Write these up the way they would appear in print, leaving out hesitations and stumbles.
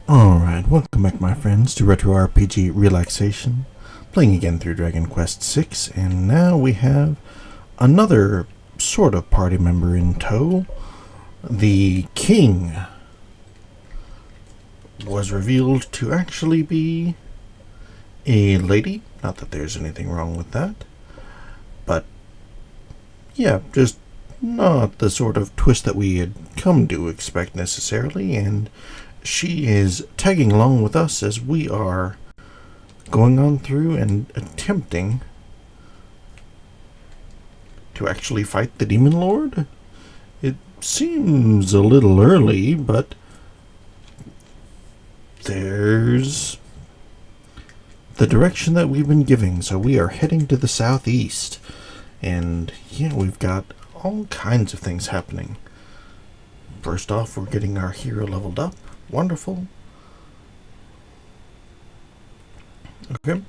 Alright, welcome back my friends to Retro RPG Relaxation, playing again through Dragon Quest VI, and now we have another sort of party member in tow. The king was revealed to actually be a lady, not that there's anything wrong with that, but yeah, just not the sort of twist that we had come to expect necessarily, and she is tagging along with us as we are going on through and attempting to actually fight the Demon Lord. It seems a little early, but there's the direction that we've been giving, so we are heading to the southeast. And yeah, we've got all kinds of things happening. First off, we're getting our hero leveled up. Wonderful. Okay.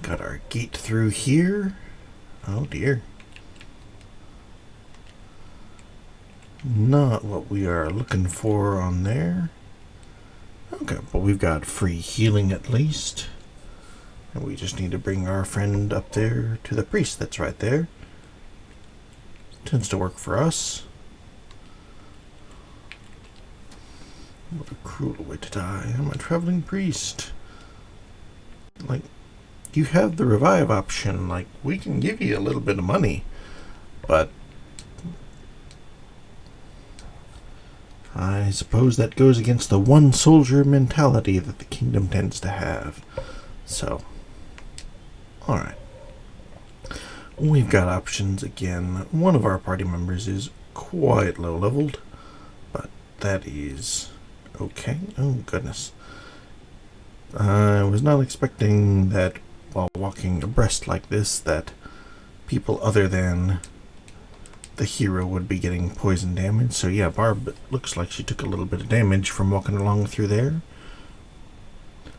Got our gate through here. Oh dear. Not what we are looking for on there. Okay, but we've got free healing at least. And we just need to bring our friend up there to the priest that's right there. Tends to work for us. What a cruel way to die. I'm a traveling priest. Like, you have the revive option. Like, we can give you a little bit of money. But I suppose that goes against the one soldier mentality that the kingdom tends to have. So, alright. We've got options again. One of our party members is quite low leveled, but that is okay. Oh goodness. I was not expecting that while walking abreast like this that people other than the hero would be getting poison damage. So yeah, Barb looks like she took a little bit of damage from walking along through there.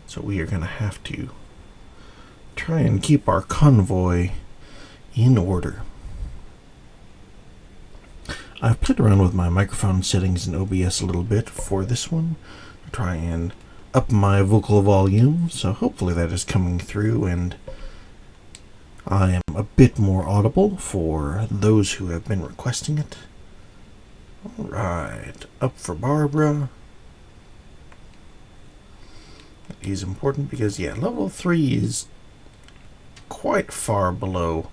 So we are going to have to try and keep our convoy in order. I've played around with my microphone settings in OBS a little bit for this one to try and up my vocal volume, so hopefully that is coming through and I am a bit more audible for those who have been requesting it. Alright, up for Barbara. That is important because, yeah, level 3 is quite far below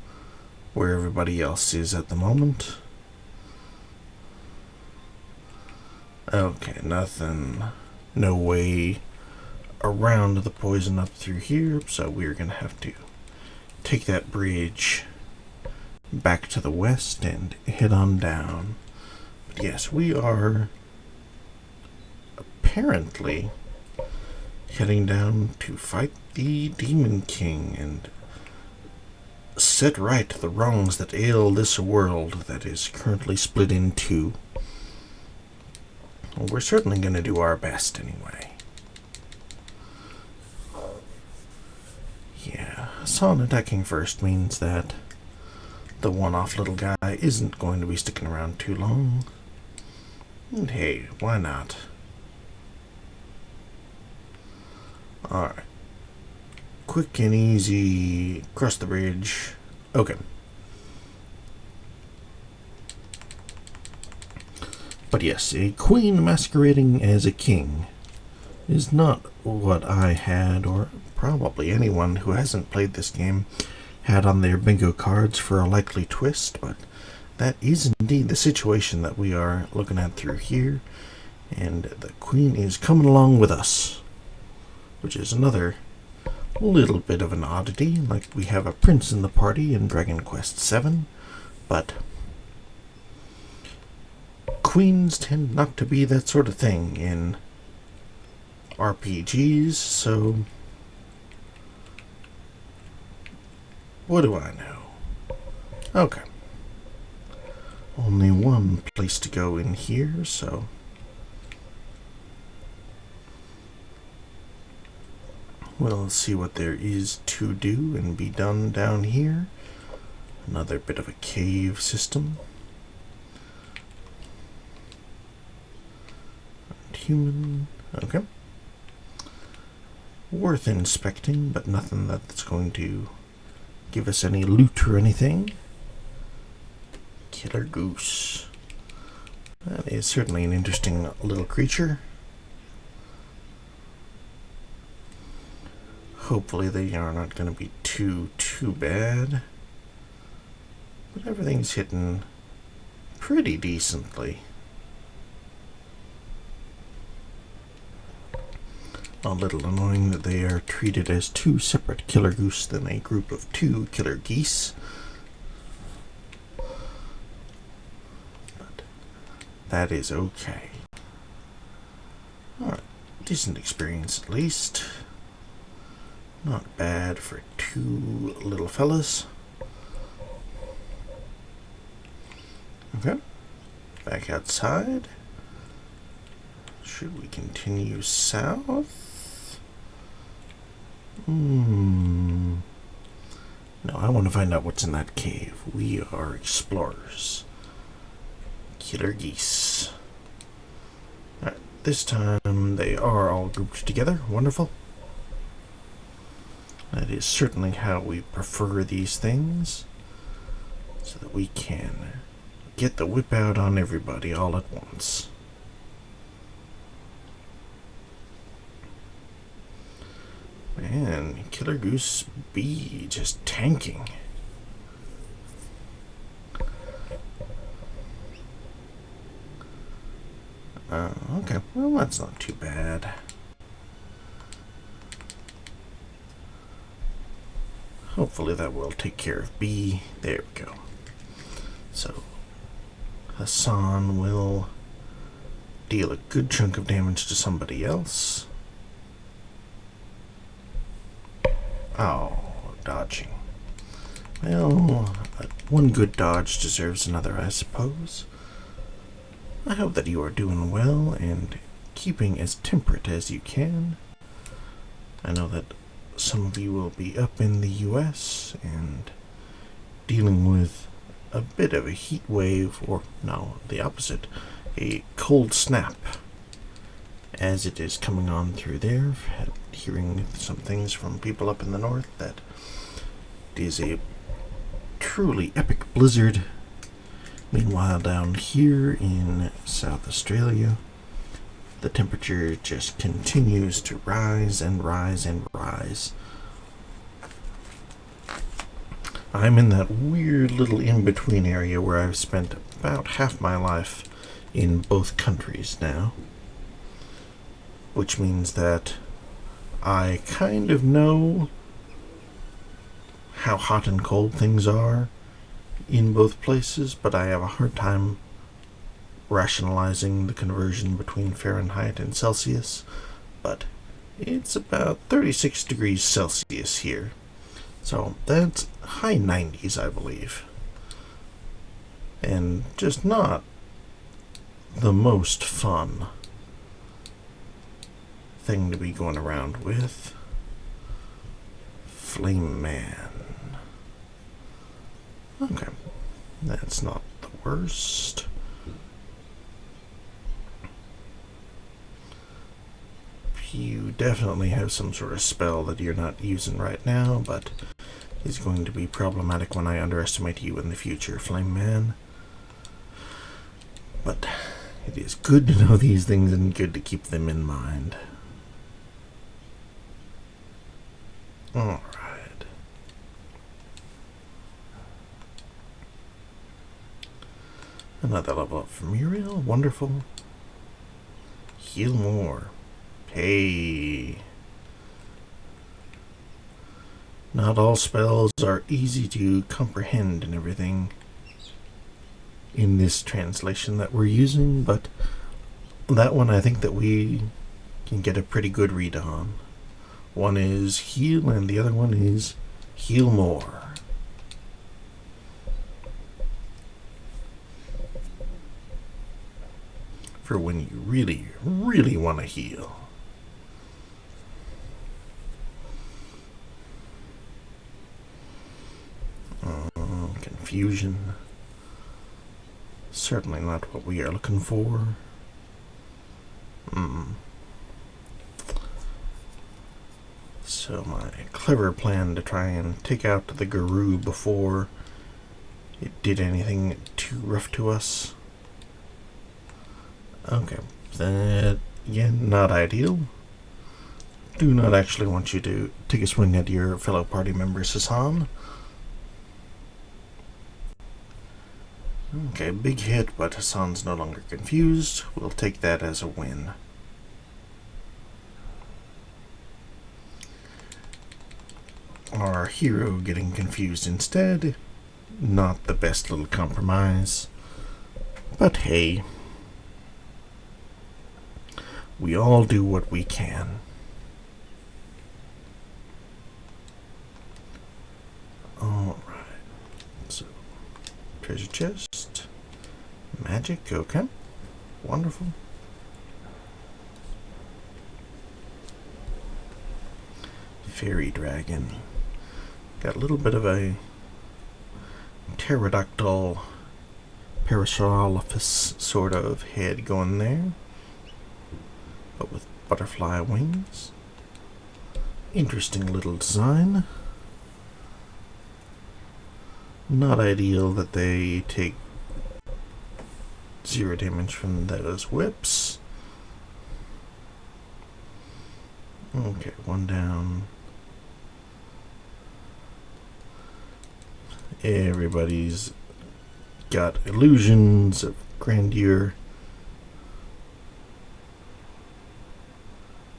where everybody else is at the moment. Okay, nothing. No way around the poison up through here, so we're going to have to take that bridge back to the west and head on down. But yes, we are apparently heading down to fight the Demon King and set right the wrongs that ail this world that is currently split in two. Well, we're certainly going to do our best anyway. Yeah, Hassan attacking first means that the one-off little guy isn't going to be sticking around too long. And hey, why not? Alright. Quick and easy, cross the bridge. Okay. But yes, a queen masquerading as a king is not what I had, or probably anyone who hasn't played this game had on their bingo cards for a likely twist, but that is indeed the situation that we are looking at through here, and the queen is coming along with us, which is another little bit of an oddity. Like, we have a prince in the party in Dragon Quest VII, but queens tend not to be that sort of thing in RPGs, so what do I know? Okay. Only one place to go in here, so we'll see what there is to do and be done down here. Another bit of a cave system. And human. Okay. Worth inspecting, but nothing that's going to give us any loot or anything. Killer goose. That is certainly an interesting little creature. Hopefully they are not going to be too bad. But everything's hitting pretty decently. A little annoying that they are treated as two separate killer goose than a group of two killer geese. But that is okay. Alright, decent experience at least. Not bad for two little fellas. Okay, back outside. Should we continue south? No, I want to find out what's in that cave. We are explorers. Killer geese. Alright, this time they are all grouped together. Wonderful. That is certainly how we prefer these things, so that we can get the whip out on everybody all at once. Man, Killer Goose B just tanking. Okay, well that's not too bad. Hopefully that will take care of B. There we go. So Hassan will deal a good chunk of damage to somebody else. Oh, dodging. Well, one good dodge deserves another, I suppose. I hope that you are doing well and keeping as temperate as you can. I know that some of you will be up in the US and dealing with a bit of a heat wave, or no, the opposite, a cold snap as it is coming on through there. Hearing some things from people up in the north that it is a truly epic blizzard. Meanwhile, down here in South Australia, the temperature just continues to rise and rise and rise. I'm in that weird little in-between area where I've spent about half my life in both countries now, which means that I kind of know how hot and cold things are in both places, but I have a hard time rationalizing the conversion between Fahrenheit and Celsius. But it's about 36 degrees Celsius here, so that's high 90s, I believe, and just not the most fun thing to be going around with. Flame Man. Okay, that's not the worst. You definitely have some sort of spell that you're not using right now, but is going to be problematic when I underestimate you in the future, Flame Man. But it is good to know these things and good to keep them in mind. Alright. Another level up for Muriel. Wonderful. Heal more. Hey. Not all spells are easy to comprehend and everything in this translation that we're using, but that one I think that we can get a pretty good read on. One is heal and the other one is heal more. For when you really, really want to heal. Confusion. Certainly not what we are looking for. So my clever plan to try and take out the Guru before it did anything too rough to us. Okay, that again, not ideal. Do not actually want you to take a swing at your fellow party member, Hassan. Okay, big hit, but Hassan's no longer confused. We'll take that as a win. Our hero getting confused instead. Not the best little compromise. But hey, we all do what we can. Alright, so treasure chest, magic, okay, wonderful. Fairy dragon. Got a little bit of a pterodactyl, Parasaurolophus sort of head going there, but with butterfly wings. Interesting little design. Not ideal that they take 0 damage from those whips. Okay, one down. Everybody's got illusions of grandeur.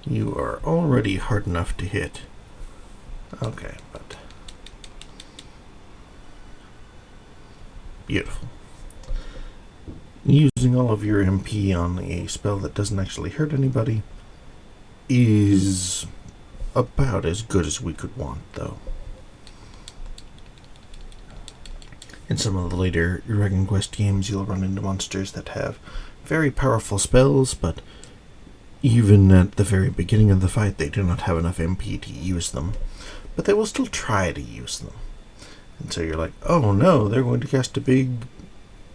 You are already hard enough to hit. Okay, but beautiful. Using all of your MP on a spell that doesn't actually hurt anybody is about as good as we could want, though. In some of the later Dragon Quest games, you'll run into monsters that have very powerful spells, but even at the very beginning of the fight, they do not have enough MP to use them. But they will still try to use them. And so you're like, oh no, they're going to cast a big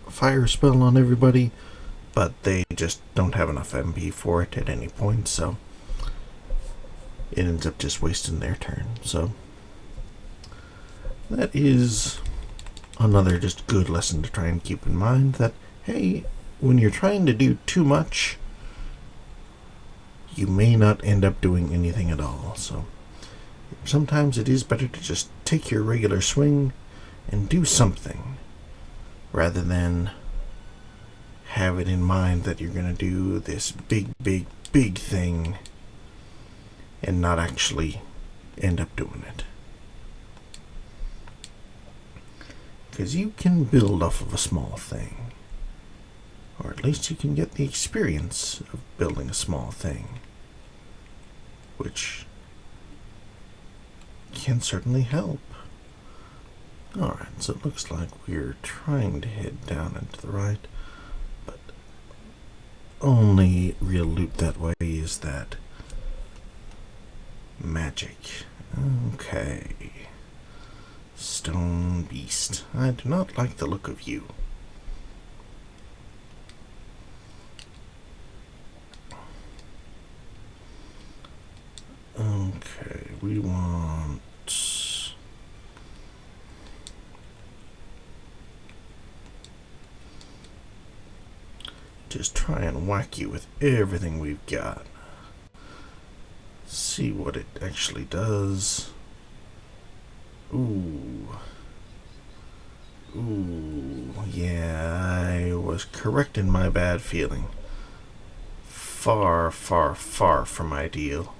fire spell on everybody, but they just don't have enough MP for it at any point, so it ends up just wasting their turn. So that is another just good lesson to try and keep in mind, that hey, when you're trying to do too much, you may not end up doing anything at all. So sometimes it is better to just take your regular swing and do something, rather than have it in mind that you're going to do this big thing and not actually end up doing it. Because you can build off of a small thing, or at least you can get the experience of building a small thing, which can certainly help. Alright, so it looks like we're trying to head down and to the right, but only real loot that way is that magic. Okay. Stone beast. I do not like the look of you. Okay, we want just try and whack you with everything we've got. See what it actually does. Ooh. Ooh, yeah, I was correct in my bad feeling. Far, far, far from ideal.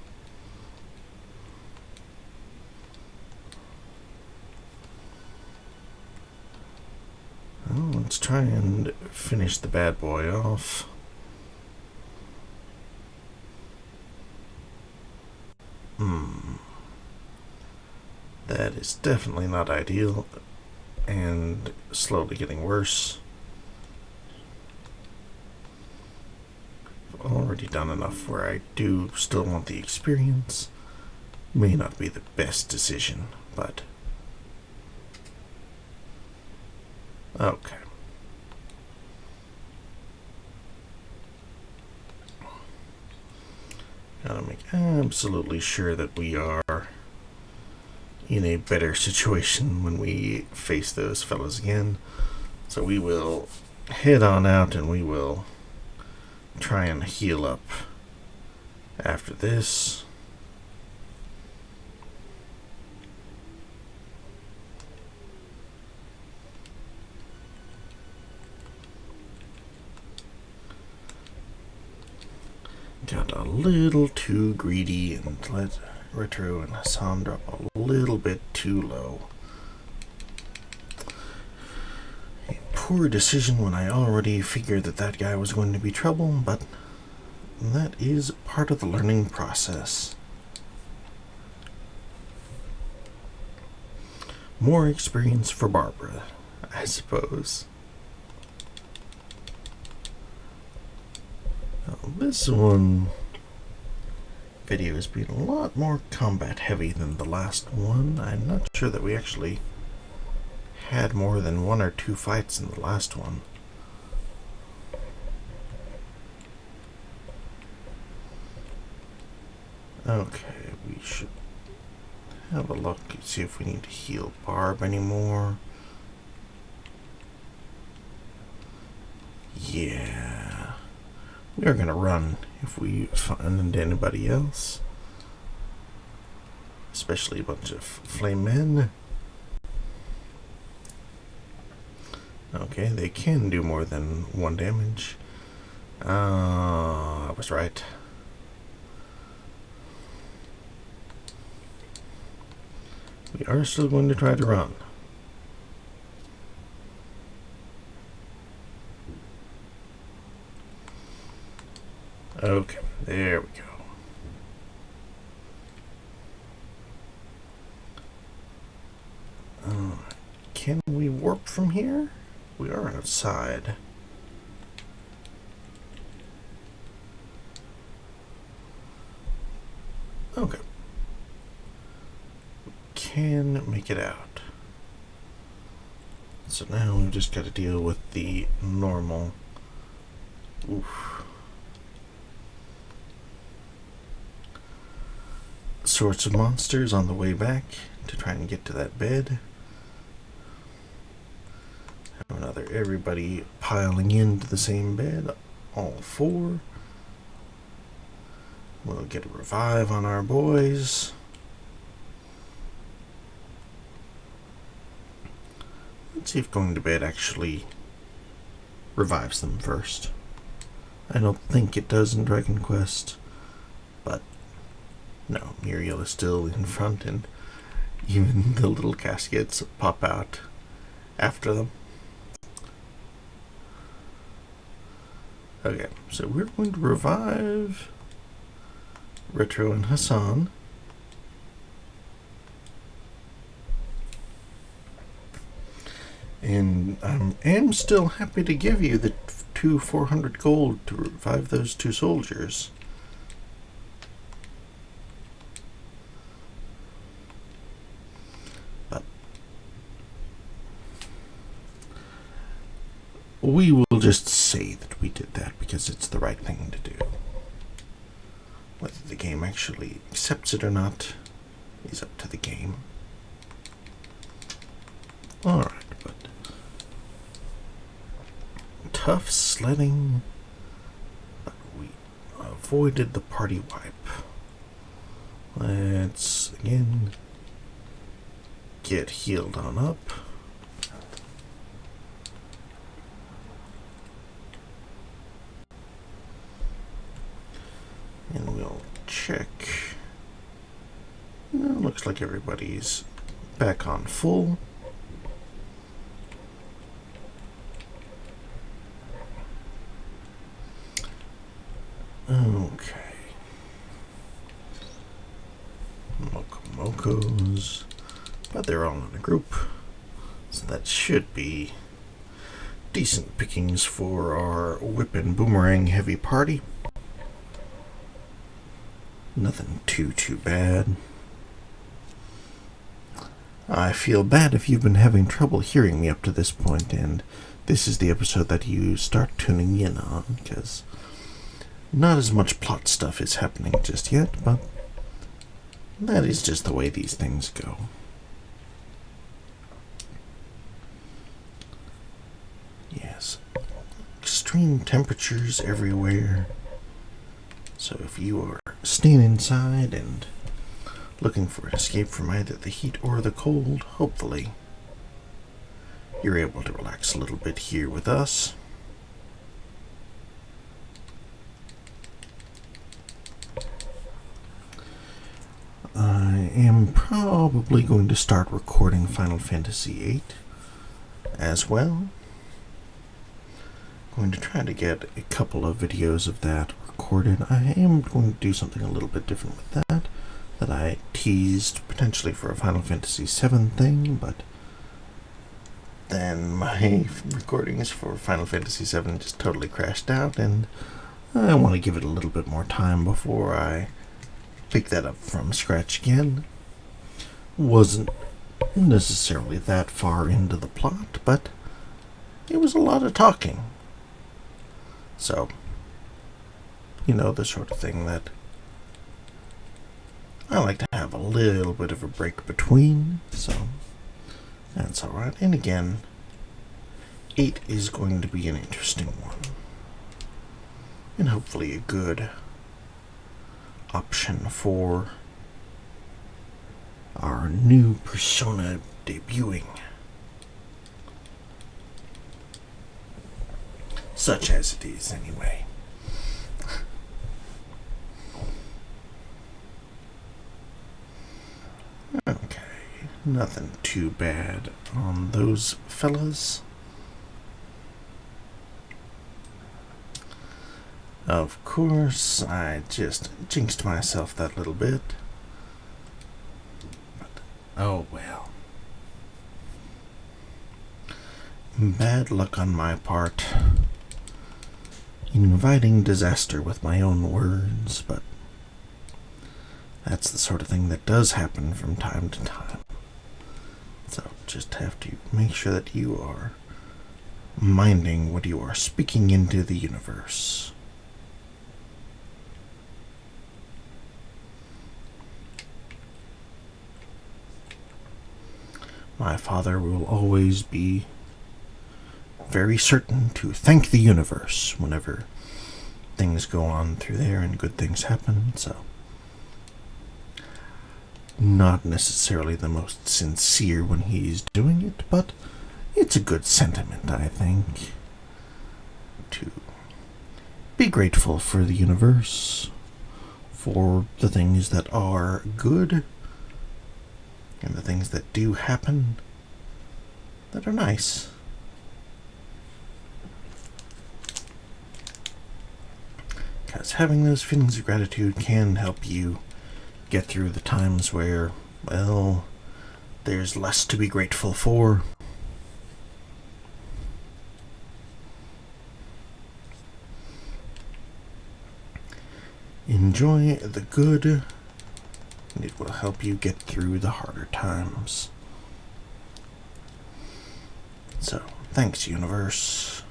Well, let's try and finish the bad boy off. That is definitely not ideal, and slowly getting worse. I've already done enough where I do still want the experience. May not be the best decision, but okay. Gotta make absolutely sure that we are in a better situation when we face those fellas again. So we will head on out and we will try and heal up after this. Got a little too greedy and let Retro and Hassan drop a little bit too low. A poor decision when I already figured that that guy was going to be trouble, but that is part of the learning process. More experience for Barbara, I suppose. This one video has been a lot more combat heavy than the last one. I'm not sure that we actually had more than 1 or 2 fights in the last one. Okay, we should have a look and see if we need to heal Barb anymore. Yeah. We are going to run if we find anybody else. Especially a bunch of flame men. Okay, they can do more than 1 damage. I was right. We are still going to try to run. Okay, there we go. Can we warp from here? We are outside. Okay. We can make it out. So now we've just got to deal with the normal. Oof. Sorts of monsters on the way back to try and get to that bed. Have another everybody piling into the same bed, all 4. We'll get a revive on our boys. Let's see if going to bed actually revives them first. I don't think it does in Dragon Quest, but no, Muriel is still in front, and even the little caskets pop out after them. Okay, so we're going to revive Retro and Hassan. And I am still happy to give you the 2 400 gold to revive those 2 soldiers. We will just say that we did that because it's the right thing to do. Whether the game actually accepts it or not is up to the game. Alright, but tough sledding, but we avoided the party wipe. Let's again get healed on up. And we'll check. No, looks like everybody's back on full. Okay. Mokos. But they're all in a group. So that should be decent pickings for our whip and boomerang heavy party. Nothing too bad. I feel bad if you've been having trouble hearing me up to this point, and this is the episode that you start tuning in on, because Not as much plot stuff is happening just yet, but that is just the way these things go. Yes. Extreme temperatures everywhere. So if you are staying inside and looking for an escape from either the heat or the cold, hopefully you're able to relax a little bit here with us. I am probably going to start recording Final Fantasy VIII as well. Going to try to get a couple of videos of that recorded. I am going to do something a little bit different with that I teased potentially for a Final Fantasy VII thing, but then my recordings for Final Fantasy VII just totally crashed out, and I want to give it a little bit more time before I pick that up from scratch again. Wasn't necessarily that far into the plot, but it was a lot of talking. So, you know, the sort of thing that I like to have a little bit of a break between, so that's alright. And again, 8 is going to be an interesting one, and hopefully a good option for our new persona debuting, such as it is anyway. Okay, nothing too bad on those fellas. Of course, I just jinxed myself that little bit. But, oh well. Bad luck on my part. Inviting disaster with my own words, but that's the sort of thing that does happen from time to time. So just have to make sure that you are minding what you are speaking into the universe. My father will always be very certain to thank the universe whenever things go on through there and good things happen, so not necessarily the most sincere when he's doing it, but it's a good sentiment, I think, to be grateful for the universe, for the things that are good, and the things that do happen that are nice. Because having those feelings of gratitude can help you get through the times where, well, there's less to be grateful for. Enjoy the good, and it will help you get through the harder times. So, thanks, universe.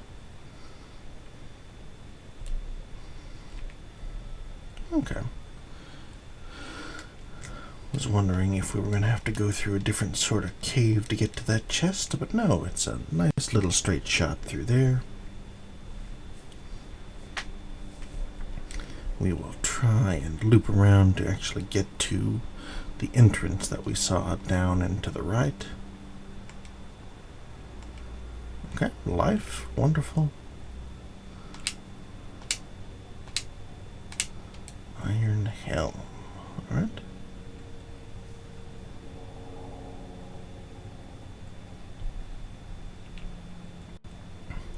Okay. Was wondering if we were going to have to go through a different sort of cave to get to that chest, but no, it's a nice little straight shot through there. We will try and loop around to actually get to the entrance that we saw down and to the right. Okay, life, wonderful. Iron helm, alright.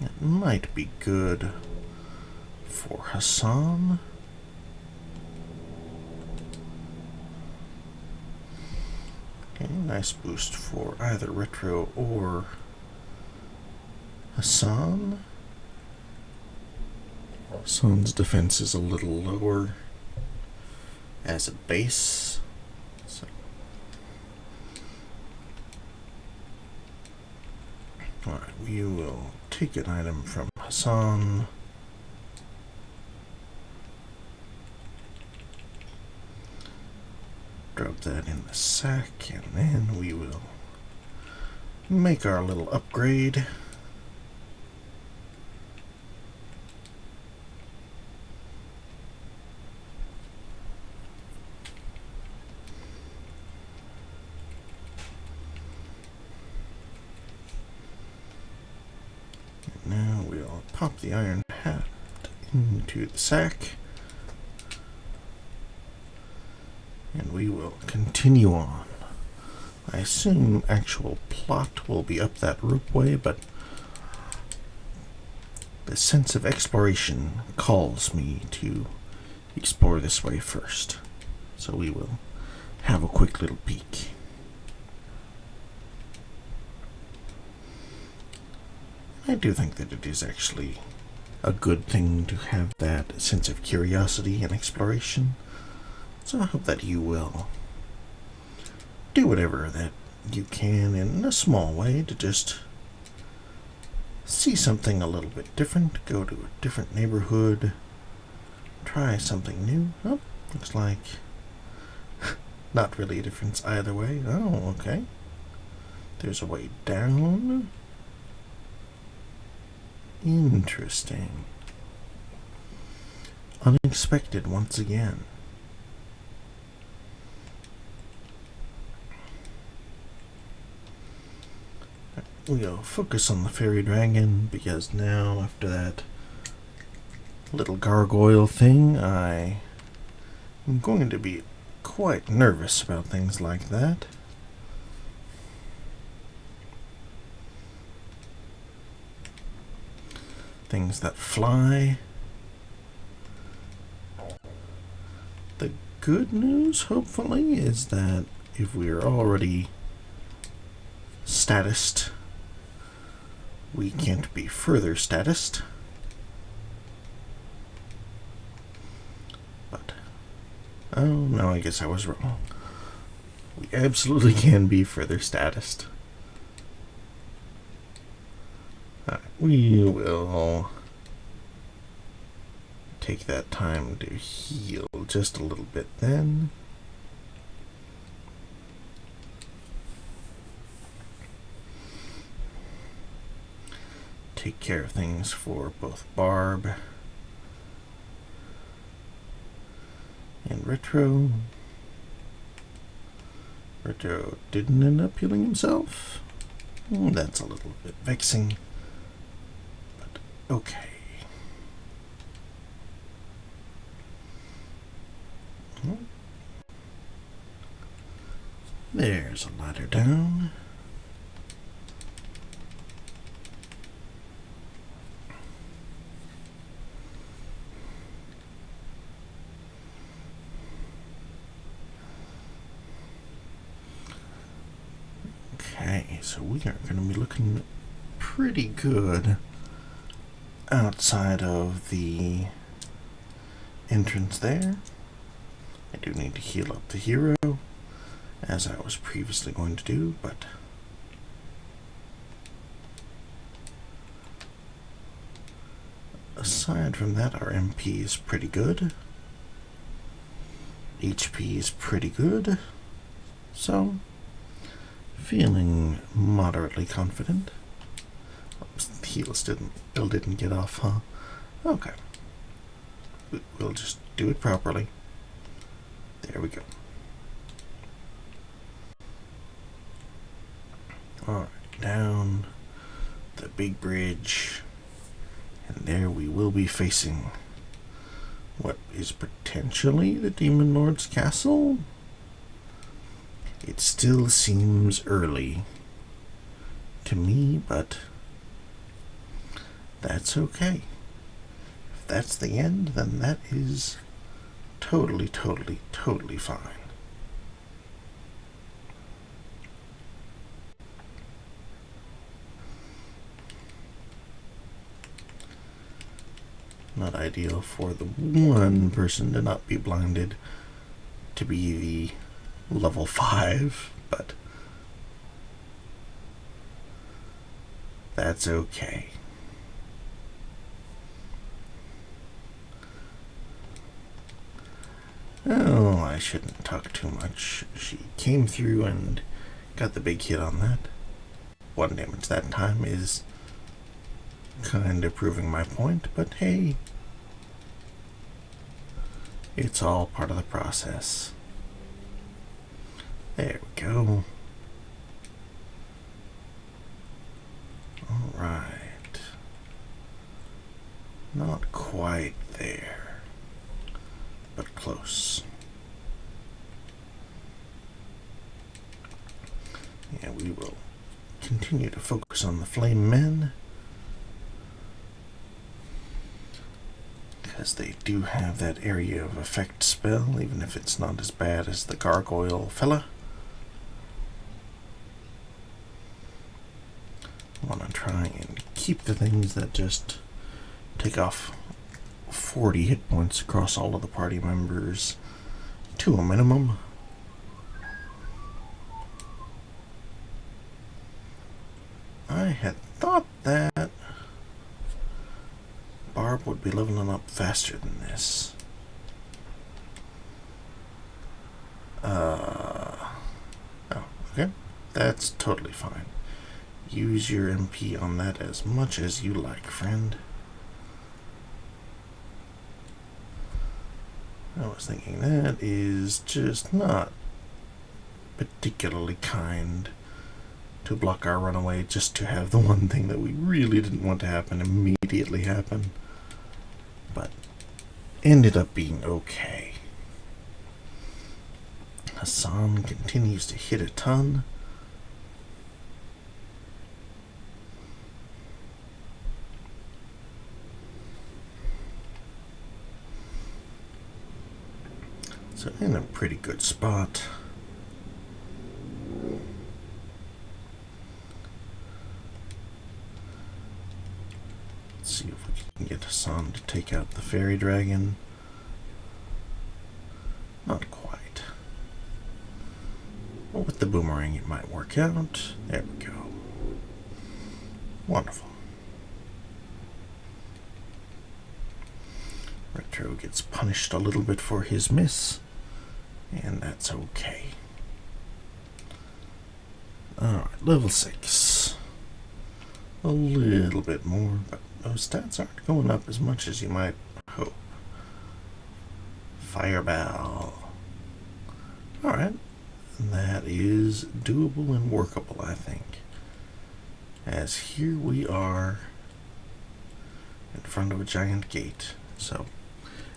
It might be good for Hassan. Okay, nice boost for either Retro or Hassan. Hassan's defense is a little lower as a base. So. Alright, we will take an item from Hassan. Drop that in the sack, and then we will make our little upgrade. And now we'll pop the iron hat into the sack. And we will continue on. I assume actual plot will be up that roopway, but the sense of exploration calls me to explore this way first. So we will have a quick little peek. I do think that it is actually a good thing to have that sense of curiosity and exploration. So I hope that you will do whatever that you can in a small way to just see something a little bit different, go to a different neighborhood, try something new. Oh, looks like not really a difference either way. Oh, okay. There's a way down. Interesting. Unexpected once again. We'll focus on the fairy dragon, because now, after that little gargoyle thing, I am going to be quite nervous about things like that. Things that fly. The good news, hopefully, is that if we're already statused, we can't be further statused. But, oh no, I guess I was wrong. We absolutely can be further statused. Alright, we will take that time to heal just a little bit then. Take care of things for both Barb and Retro. Retro didn't end up healing himself. That's a little bit vexing, but okay. There's a ladder down. Okay, so we are going to be looking pretty good outside of the entrance there. I do need to heal up the hero, as I was previously going to do, but aside from that, our MP is pretty good. HP is pretty good, so feeling moderately confident. Oops, the heals didn't get off, huh? Okay. We'll just do it properly. There we go. Alright, down the big bridge, and there we will be facing what is potentially the Demon Lord's castle. It still seems early to me, but that's okay. If that's the end, then that is totally fine. Not ideal for the one person to not be blinded to be the level 5, but that's okay. Oh, I I shouldn't talk too much. She came through and got the big hit on that. 1 damage that time is kind of proving my point, but hey, it's all part of the process. There we go. Alright. Not quite there, but close. Yeah, we will continue to focus on the flame men, because they do have that area of effect spell, even if it's not as bad as the gargoyle fella. I want to try and keep the things that just take off 40 hit points across all of the party members to a minimum. I had thought that Barb would be leveling up faster than this. Oh, okay. That's totally fine. Use your MP on that as much as you like, friend. I was thinking that is just not particularly kind to block our runaway just to have the one thing that we really didn't want to happen immediately happen. But ended up being okay. Hassan continues to hit a ton. So in a pretty good spot. Let's see if we can get Hassan to take out the fairy dragon. Not quite. But with the boomerang it might work out. There we go. Wonderful. Retro gets punished a little bit for his miss, and that's okay. Alright, level 6. A little bit more, but those stats aren't going up as much as you might hope. Fireball. Alright, that is doable and workable, I think. As here we are in front of a giant gate. So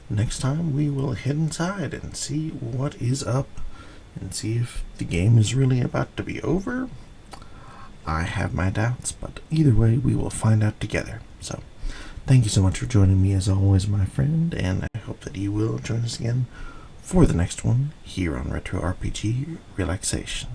next time we will head inside and see what is up and see if the game is really about to be over. I have my doubts, but either way we will find out together. So thank you so much for joining me as always, my friend, and I hope that you will join us again for the next one here on Retro RPG Relaxation.